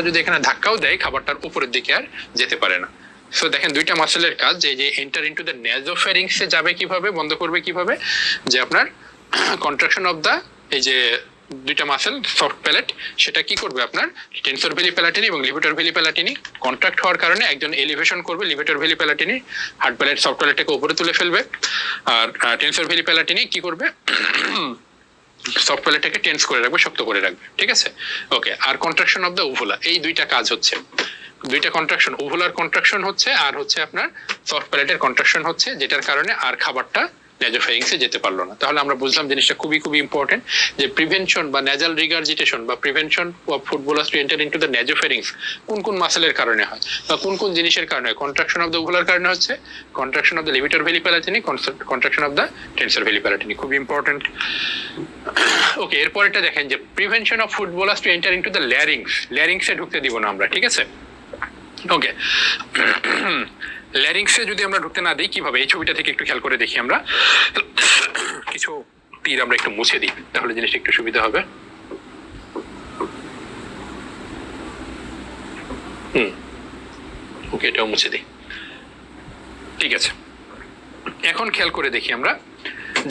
যদি এখানে ধাক্কাও দেয় খাবারটার উপরের দিকে আর যেতে পারে না। সো দেখেন দুইটা মাসেলের কাজ, যে এন্টার ইনটু দ্য নেজোফ্যারিংসে যাবে কিভাবে, বন্ধ করবে কিভাবে, যে আপনার কন্ট্রাকশন অফ দ্য এই যে দুইটা মাসেল সফট প্যালেট, সেটা কি করবে আপনার টেনসর ভেলি প্যালাটিনি এবং লিভেটর ভেলি প্যালাটিনি কন্ট্রাক্ট হওয়ার কারণে একজন এলিভেশন করবে লিভেটর ভেলি প্যালাটিনি, হার্ড প্যালেট সফট প্যালেটটাকে উপরে তুলে ফেলবে, আর টেনসর ভেলি প্যালাটিনি কি করবে সফট প্যালেটটাকে টেন্স করে রাখবে, শক্ত করে রাখবে, ঠিক আছে। ওকে, আর কন্ট্রাকশন অফ দ্য ওভুলা, এই দুইটা কাজ হচ্ছে, দুইটা কন্ট্রাকশন, ওভুলার কন্ট্রাকশন হচ্ছে আর হচ্ছে আপনার সফট প্যালেটের কন্ট্রাকশন হচ্ছে, যেটার কারণে আর খাবারটা নেজোফ্যারিংসে যেতে পারলো না। তাহলে আমরা বুঝলাম জিনিসটা খুবই খুবই ইম্পর্টেন্ট, যে প্রিভেনশন বা নেজাল রিগার্জিটেশন বা prevention of food bolus to enter into the nasopharynx কোন কোন মাসেলের কারণে হয় বা কোন কোন জিনিসের কারণে হয়। কন্ট্রাকশন অফ দ্য ওভুলার কারণে হচ্ছে, contraction of the levator veli palatini, contraction of the tensor veli palatini, খুবই ইম্পর্টেন্ট। ওকে, এরপরেটা দেখেন যে prevention of food bolus to enter into the larynx, ল্যারিংসে ঢুকতে দিব না আমরা, ঠিক আছে। ওকে, ল্যারিংসে যদি আমরা ঢুকতে না দিই কিভাবে, এই ছবিটা থেকে একটু খেয়াল করে দেখি আমরা, কিছু তীর আমরা একটু মুছে দিই তাহলে জিনিসটা একটু সুবিধা হবে। ওকে, এটাও মুছে দিই, ঠিক আছে। এখন খেয়াল করে দেখি আমরা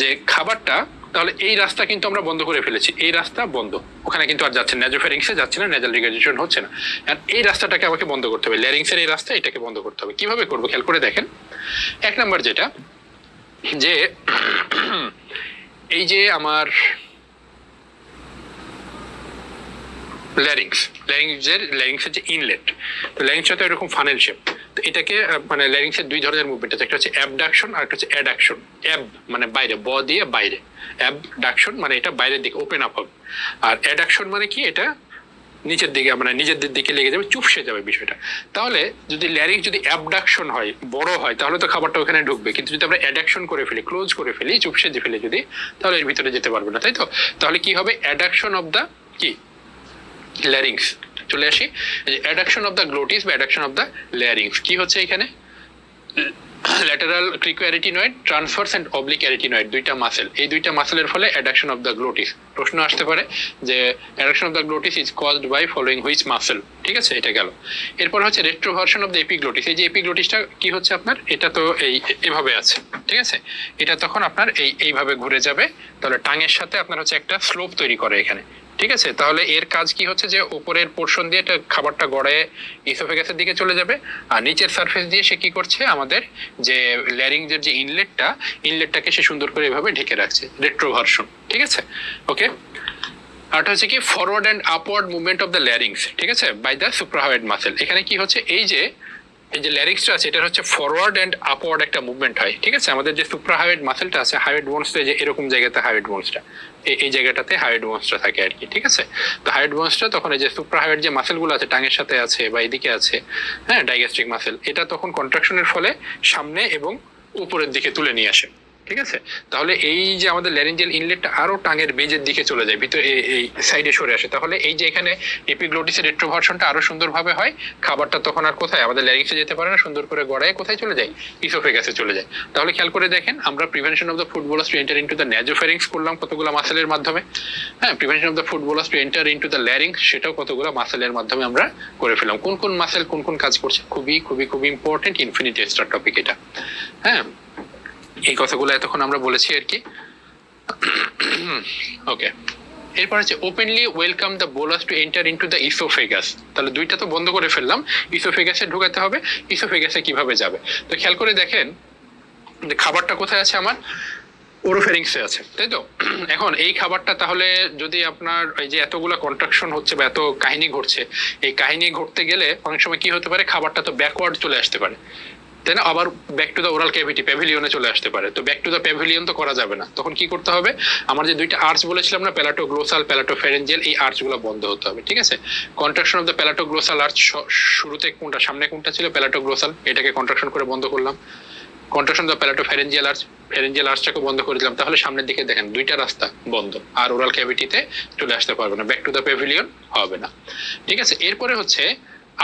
যে খাবারটা, তাহলে এই রাস্তা কিন্তু আমরা বন্ধ করে ফেলেছি, এই রাস্তা বন্ধ, ওখানে কিন্তু আর যাচ্ছে না, নেজোফ্যারিংসে যাচ্ছে না, নেজাল রিগার্জিটেশন হচ্ছে না, আর এই রাস্তাটাকে আমাকে বন্ধ করতে হবে, ল্যারিংসের এই রাস্তা, এটাকে বন্ধ করতে হবে। কিভাবে করবো খেয়াল করে দেখেন। এক নাম্বার যেটা, যে এই যে আমার ল্যারিংসের যে ইনলেট, তো ল্যারিংসটা তো এরকম ফানেল শেপ, তো এটাকে মানে ল্যারিংসের দুই ধরনের মুভমেন্ট আছে, একটা হচ্ছে অ্যাবডাকশন আর একটা হচ্ছে অ্যাডাকশন। অ্যাব মানে বাইরে, ব দিয়ে বাইরে, অ্যাবডাকশন মানে এটা বাইরের দিকে ওপেন আপ হবে, আর অ্যাডাকশন মানে কি এটা নিচের দিকে, মানে নিজেদের দিকে লেগে যাবে, চুপসে যাবে বিষয়টা। তাহলে যদি ল্যারিংস যদি অ্যাবডাকশন হয়, বড় হয়, তাহলে তো খাবারটা ওখানে ঢুকবে, কিন্তু যদি আমরা অ্যাডাকশন করে ফেলি, ক্লোজ করে ফেলি, চুপসে ফেলি যদি, তাহলে এর ভিতরে যেতে পারবে না, তাই তো। তাহলে কি হবে, অ্যাডাকশন অফ দ্য কি ল্যারিংস। চলে আসি, অ্যাডাকশন অফ দ্য গ্লোটিস বা অ্যাডাকশন অফ দ্য ল্যারিংস কি হচ্ছে এখানে, ল্যাটারাল ক্রিকোঅ্যারিটিনয়েড, ট্রান্সভার্স এন্ড অবলিক অ্যারিটিনয়েড, দুইটা মাসেল, এই দুইটা মাসেলের ফলে অ্যাডাকশন অফ দ্য গ্লোটিস। প্রশ্ন আসতে পারে যে adduction of the glottis is caused by following which muscle, ঠিক আছে, এটা গেল। এরপর হচ্ছে রেট্রোভার্সন অফ দ্য এপিগ্লোটিস, এই যে এপিগ্লোটিসটা কি হচ্ছে আপনার, এটা তো এইভাবে আছে, ঠিক আছে, এটা তখন আপনার এইভাবে ঘুরে যাবে, তাহলে টাঙের সাথে আপনার হচ্ছে একটা স্লোপ তৈরি করে এখানে, ঠিক আছে। তাহলে এর কাজ কি হচ্ছে, যে উপরের পোর্শন দিয়ে এটা খাবারটা গড়ায় ইসোফেগাসের দিকে চলে যাবে, আর নিচের সারফেস দিয়ে সে কি করছে, আমাদের যে ল্যারিংজের যে ইনলেটটাকে সে সুন্দর করে এভাবে ঢেকে রাখছে, রেট্রোভার্সন, ঠিক আছে। ওকে, আর হচ্ছে কি forward and upward movement of the larynx, ঠিক আছে, বাই দ্য সুপ্রাহাইড মাসেল। এখানে কি হচ্ছে, এই যে ল্যারিংসটা আছে, এটা হচ্ছে ফরওয়ার্ড অ্যান্ড আপওয়ার্ড একটা মুভমেন্ট হয়, ঠিক আছে। আমাদের যে সুপ্রাহাইড মাসেলটা আছে, হাইড বোনসটা, যে এরকম জায়গাতে হাইড বোনসটা, এই জায়গাটাতে হাইড বোনসটা থাকে আর কি, ঠিক আছে। তো হাইড বোনসটা তখন এই যে সুপ্রাহাইড যে মাসেলগুলো আছে, টাঙের সাথে আছে বা এদিকে আছে, হ্যাঁ, ডাইগ্যাস্ট্রিক মাসেল, এটা তখন কন্ট্রাকশনের ফলে সামনে এবং উপরের দিকে তুলে নিয়ে আসে, ঠিক আছে। তাহলে এই যে আমাদের ল্যারিঞ্জিয়াল ইনলেটটা আরো টাঙের বেজের দিকে চলে যায়, ভিতরে এই সাইডে সরে আসে, তাহলে এই যে এখানে এপিগ্লোটিসের রেট্রোভার্সনটা আরো সুন্দরভাবে হয়, খাবারটা তখন আর কোথায় আমাদের ল্যারিংসে যেতে পারে না, সুন্দর করে গড়ায় কোথায় চলে যায়, ইসোফেগাসে চলে যায়। তাহলে খেয়াল করে দেখেন, আমরা prevention of the food bolus to enter into the nasopharynx করলাম কতগুলো মাসেলের মাধ্যমে, হ্যাঁ, prevention of the food bolus to enter into the larynx, সেটাও কতগুলো মাসেলের মাধ্যমে আমরা করে ফেললাম। কোন কোন মাসেল কোন কোন কাজ করছে, খুবই খুবই খুবই ইম্পর্টেন্ট ইনফিনিট স্টার টপিক এটা, হ্যাঁ, এই কথাগুলো এতক্ষণ আমরা বলেছি আর কি। ওকে, এরপর হচ্ছে openly welcome the bolus two enter into the oesophagus. তাহলে দুইটা তো বন্ধ করে ফেললাম, ইসোফেগাসে ঢোকাতে হবে, ইসোফেগাসে কিভাবে যাবে, তো খেয়াল করে দেখেন যে খাবারটা কোথায় আছে, আমার ওরোফেরিংসে আছে, তাই তো। এখন এই খাবারটা তাহলে যদি আপনার এই যে এতগুলো কন্ট্রাকশন হচ্ছে বা এত কাহিনী ঘটছে, এই কাহিনী ঘটতে গেলে অনেক সময় কি হতে পারে, খাবারটা তো ব্যাকওয়ার্ড চলে আসতে পারে, তাই না, আবার back to the oral cavity প্যাভিলিয়নে চলে আসতে পারে। তো ব্যাক টু দ্য প্যাভিলিয়ন তো করা যাবে না, তখন কি করতে হবে, আমার যে দুইটা আর্চ বলেছিলাম না, প্যালাটোগ্লোসাল প্যালাটোফ্যারেঞ্জিয়াল, এই আর্চগুলো বন্ধ হতে হবে, ঠিক আছে। কন্ট্রাকশন অফ দ্য প্যালাটোগ্লোসাল আর্চ, শুরুতে কোনটা, সামনে কোনটা ছিল, প্যালাটোগ্লোসাল, এটাকে কন্ট্রাকশন করে বন্ধ করলাম। Contraction of the palatopharyngeal arch, pharyngeal আর্চটাকে বন্ধ করে দিলাম, তাহলে সামনের দিকে দেখেন দুইটা রাস্তা বন্ধ, আর ওরাল ক্যাভিটিতে চলে আসতে পারবে না, ব্যাক টু দ্য প্যাভিলিয়ন হবে না, ঠিক আছে। এরপরে হচ্ছে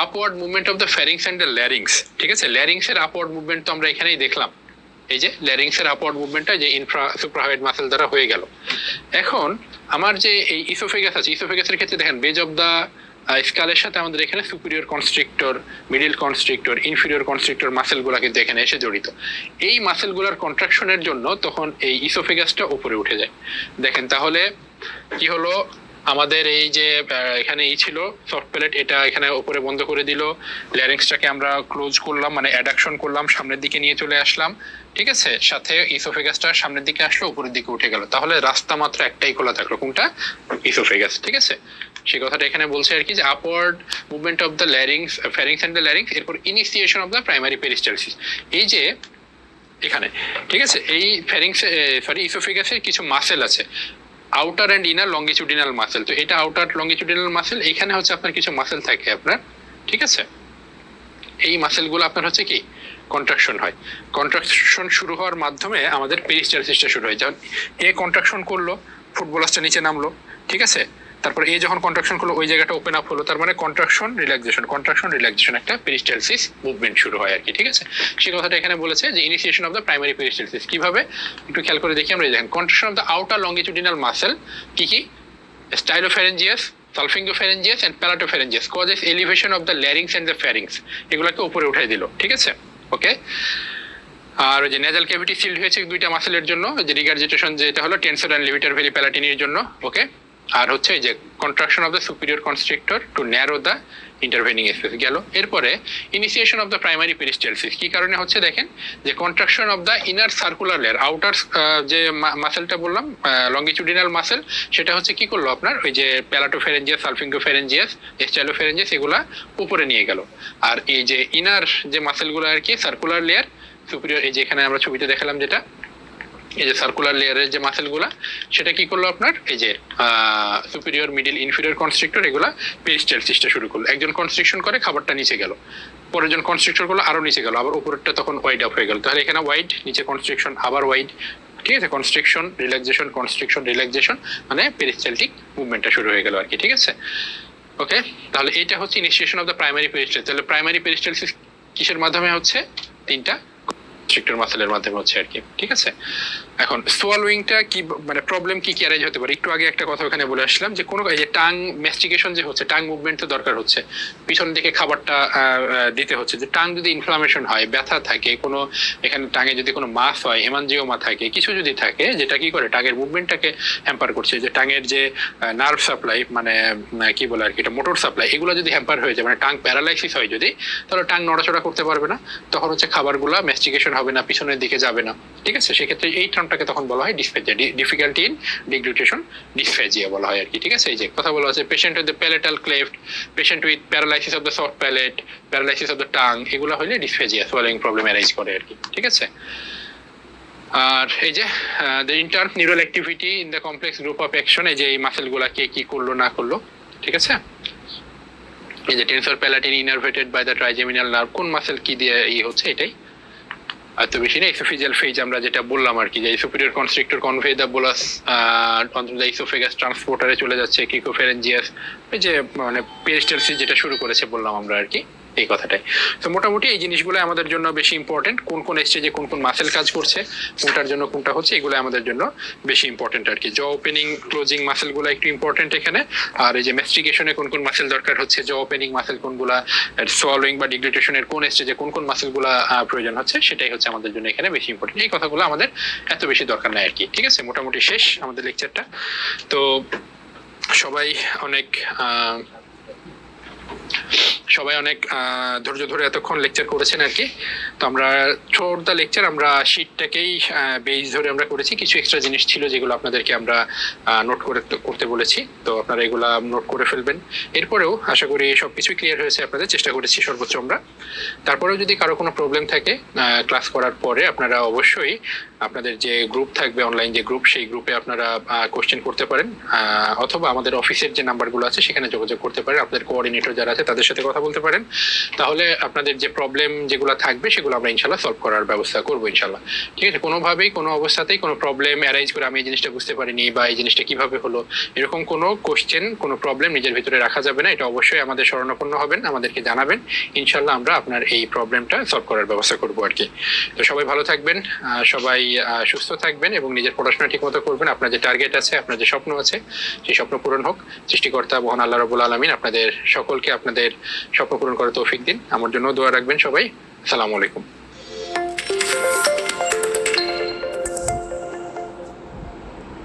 upward movement of the pharynx and the larynx, ঠিক আছে। ল্যারিংস এর আপওয়ার্ড মুভমেন্ট তো আমরা এখানেই দেখলাম, এই যে ল্যারিংস এর আপওয়ার্ড মুভমেন্টটা যে ইনফ্রা সুপ্রাহাইড মাসেল দ্বারা হয়ে গেল। এখন আমার যে এই ইসোফেগাস আছে, ইসোফেগাসের ক্ষেত্রে দেখেন বেজ অফ দ্য স্কালের সাথে আমাদের এখানে superior constrictor, middle constrictor, inferior constrictor মাসেলগুলো কিন্তু এখানে এসে জড়িত। এই মাসেলগুলোর কন্ট্রাকশনের জন্য তখন এই ইসোফেগাসটা উপরে উঠে যায়। দেখেন তাহলে কি হলো, আমাদের এই যে এখানে ছিল সফট প্যালেট, এটা এখানে উপরে বন্ধ করে দিল, ল্যারিংসটাকে আমরা ক্লোজ করলাম, মানে অ্যাডাকশন করলাম, সামনের দিকে নিয়ে চলে আসলাম, ঠিক আছে, সাথে ইসোফেগাসটা সামনের দিকে আসলো, উপরের দিকে উঠে গেল, তাহলে রাস্তা মাত্র একটাই খোলা থাকলো, কোনটা? ইসোফেগাস, ঠিক আছে। সেই কথাটা এখানে বলছে আর কি, যে upward movement of the larynx, pharynx and the larynx, এরপর initiation of the primary peristalsis. এই যে এখানে, ঠিক আছে, এই ফ্যারিংস ইসোফেগাসের কিছু মাসেল আছে, outer and inner longitudinal muscle. তো এটা আউটার লঙ্গিচুডিনাল মাসেল, এখানে হচ্ছে আপনার কিছু মাসেল থাকে আপনার, ঠিক আছে। এই মাসেলগুলো আপনার হচ্ছে কি কন্ট্রাকশন হয়, কন্ট্রাকশন শুরু হওয়ার মাধ্যমে আমাদের পেরিস্টালসিসটা শুরু হয়। যেমন এ কন্ট্রাকশন করলো, ফুটবলারটা নিচে নামলো, ঠিক আছে, তারপর এই যখন কন্ট্রাকশন করলো ওই জায়গাটা ওপেন আপ হলো, তার মানে কন্ট্রাকশন রিল্যাক্সেশন একটা পেরিস্টালসিস মুভমেন্ট শুরু হয় আর কি, ঠিক আছে। সেই কথাটা এখানে বলেছে যে initiation of the primary peristalsis কিভাবে, একটু খেয়াল করে দেখি আমরা। দেখেন contraction of the outer longitudinal muscle কি কি, stylopharyngeus, salpingopharyngeus and palatopharyngeus causes elevation of the larynx and the pharynx, এগুলোকে উপরে উঠাই দিল, ঠিক আছে, ওকে। আর ওই যে নেজাল ক্যাভিটি সিল্ড হয়েছে দুইটা মাসেলের জন্য, যে রিগার্জিটেশন যেটা হলো টেনসর অ্যান্ড লিভিটার ভেরি প্যালাটিনির জন্য, ওকে। আর হচ্ছে এই যে contraction of the superior constrictor to narrow the intervening space গেল। এরপরে initiation of the primary peristalsis কি কারণে হচ্ছে, দেখেন যে contraction of the inner circular layer, outer যে মাসেলটা বললাম লঙ্গিচুডিনাল মাসেল, সেটা হচ্ছে কি করলো আপনার ওই যে প্যালাটোফ্যারেঞ্জিয়াস, সালফিঙ্গোফ্যারেঞ্জিয়াস, স্টাইলোফ্যারেঞ্জিয়াস, এগুলা উপরে নিয়ে গেল। আর এই যে ইনার যে মাসেলগুলো আর কি সার্কুলার লেয়ার সুপিরিয়র, এই যে এখানে আমরা ছবিতে দেখালাম যেটা, এই যে সার্কুলার লেয়ারের যে মাসেলগুলা, সেটা কি করলো আপনার এই যে সুপিরিয়র, মিডল, ইনফিরিয়র কনস্ট্রিক্টর, এগুলা পেরিস্টালসিসটা শুরু করলো। একজন কনস্ট্রিকশন করে খাবারটা নিচে গেল, পরের জন কনস্ট্রিক্টর করলো আরো নিচে গেল, আবার উপরেরটা তখন ওয়াইড আপ হয়ে গেল, তাহলে এখানে ওয়াইড, নিচে কনস্ট্রিকশন, আবার ওয়াইড, ঠিক আছে, কনস্ট্রিকশন রিল্যাক্সেশন, মানে পেরিস্টালটিক মুভমেন্টটা শুরু হয়ে গেল আর কি, ঠিক আছে, ওকে। তাহলে এটা হচ্ছে initiation of the primary peristalsis. তাহলে প্রাইমারি পেরিস্টালসিস কিসের মাধ্যমে হচ্ছে? তিনটা কনস্ট্রিক্টর মাসেলের মাধ্যমে হচ্ছে আর কি, ঠিক আছে। এখন সোয়ালোয়িংটা কি, মানে প্রবলেম কি কি অ্যারাইজ হতে পারে, একটু আগে একটা কথা ওখানে বলে আসলাম যে কোনো এই যে টাং ম্যাস্টিকেশন যে হচ্ছে, টাং মুভমেন্ট তো দরকার হচ্ছে, পিছন দিকে খাবারটা দিতে হচ্ছে, যে টাং যদি ইনফ্লামেশন হয়, ব্যথা থাকে, কোনো এখানে টাঙে যদি কোনো মাস হয়, হেমানজিওমা থাকে, কিছু যদি থাকে, যেটা কি করে টাঙের মুভমেন্টটাকে হ্যাম্পার করছে, যে টাঙের যে নার্ভ সাপ্লাই, মানে কি বলে আর কি, এটা মোটর সাপ্লাই, এগুলো যদি হ্যাম্পার হয়ে যায়, মানে টাং প্যারালাইসিস হয় যদি, তাহলে টাং নড়াচড়া করতে পারবে না, তখন হচ্ছে খাবারগুলো ম্যাস্টিকেশন হবে না, পিছনের দিকে যাবে না, ঠিক আছে। সেক্ষেত্রে এই টার্মটাকে তখন বলা হয় ডিসফেজিয়া, ডিফিকাল্টি ইন ডিগ্লুটেশন, ডিসফেজিয়া বলা হয় আর কি, ঠিক আছে। এই যে কথা বলা হচ্ছে patient with the palatal cleft, patient with paralysis of the soft palate, paralysis of the tongue, এগুলো হলে ডিসফেজিয়া, সোয়ালোয়িং প্রবলেম অ্যারাইজ করে আর কি, ঠিক আছে। আর এই যে the intern neural activity in the complex group of action, এই যে এই মাসেলগুলা কে কি করলো না করলো, ঠিক আছে। এই যে tensor palatini innervated by the trigeminal nerve, কোন মাসেল কি দিয়ে হচ্ছে, এটাই এত বেশি না। ইসোফেজিয়াল ফেজ আমরা যেটা বললাম আর কি, যে superior constrictor convey the bolus on the oesophagus ট্রান্সপোর্টারে চলে যাচ্ছে, কিকোফেরেঞ্জিয়াস, এই যে মানে পেরিস্টালসিস যেটা শুরু করেছে বললাম আমরা আর কি, এই কথাটাই। তো মোটামুটি এই জিনিসগুলো আমাদের জন্য বেশি ইম্পর্টেন্ট, কোন কোন স্টেজে কোন কোন মাসেল কাজ করছে, কোনটার জন্য কোনটা হচ্ছে, এগুলো আমাদের জন্য বেশি ইম্পর্টেন্ট আর কি। জ ওপেনিং ক্লোজিং মাসেলগুলো একটু ইম্পর্টেন্ট এখানে, আর এই যে ম্যাস্টিকেশনে কোন কোন মাসেল দরকার হচ্ছে, জ ওপেনিং মাসেল কোনগুলা, সোয়ালোয়িং বা ডিগ্লুটেশনের কোন স্টেজে কোন কোন মাসেলগুলা প্রয়োজন হচ্ছে, সেটাই হচ্ছে আমাদের জন্য এখানে বেশি ইম্পর্টেন্ট। এই কথাগুলো আমাদের এত বেশি দরকার নাই আর কি, ঠিক আছে। মোটামুটি শেষ আমাদের লেকচারটা। তো সবাই অনেক ধৈর্য ধরে এতক্ষণ লেকচার করেছেন আর কি। তো আমরা থ্রুআউট দ্য লেকচার আমরা শীটটাকেই বেস ধরে আমরা করেছি, কিছু এক্সট্রা জিনিস ছিল যেগুলো আপনাদেরকে আমরা নোট করতে বলেছি, তো আপনারা এগুলা নোট করে ফেলবেন। এরপরেও আশা করি সবকিছুই ক্লিয়ার হয়েছে, আপনাদের চেষ্টা করেছি সর্বোচ্চ আমরা। তারপরেও যদি কারো কোনো প্রবলেম থাকে ক্লাস করার পরে, আপনারা অবশ্যই আপনাদের যে গ্রুপ থাকবে, অনলাইন যে গ্রুপ, সেই গ্রুপে আপনারা কোশ্চেন করতে পারেন, অথবা আমাদের অফিসের যে নাম্বারগুলো আছে সেখানে যোগাযোগ করতে পারেন, আপনাদের কোঅর্ডিনেটর যারা আছে তাদের সাথে কথা কথা বলতে পারেন, তাহলে আপনাদের যে প্রবলেম যেগুলো থাকবে সেগুলো আমরা ইনশাল্লাহ সলভ করার ব্যবস্থা করবো ইনশাল্লাহ। ঠিক আছে, কোনোভাবেই কোনো অবস্থাতেই কোনো প্রবলেম অ্যারাইজ করে আমি এই জিনিসটা বুঝতে পারিনি বা এই জিনিসটা কিভাবে হলো, এরকম কোনো কোশ্চেন, কোনো প্রবলেম নিজের ভিতরে রাখা যাবে না। এটা অবশ্যই আমাদের শরণাপন্ন হবেন, আমাদেরকে জানাবেন, ইনশাল্লাহ আমরা আপনার এই প্রবলেমটা সলভ করার ব্যবস্থা করবো আর কি। তো সবাই ভালো থাকবেন, সবাই সুস্থ থাকবেন এবং নিজের পড়াশোনা ঠিক মতো করবেন। আপনার যে টার্গেট আছে, আপনার যে স্বপ্ন আছে, সেই স্বপ্ন পূরণ হোক। সৃষ্টিকর্তা মহান আল্লাহ রাব্বুল আলামিন আপনাদের সকলকে আপনাদের স্বপ্ন পূরণ করার তৌফিক দিন। আমার জন্য দোয়া রাখবেন সবাই। আসসালামু আলাইকুম।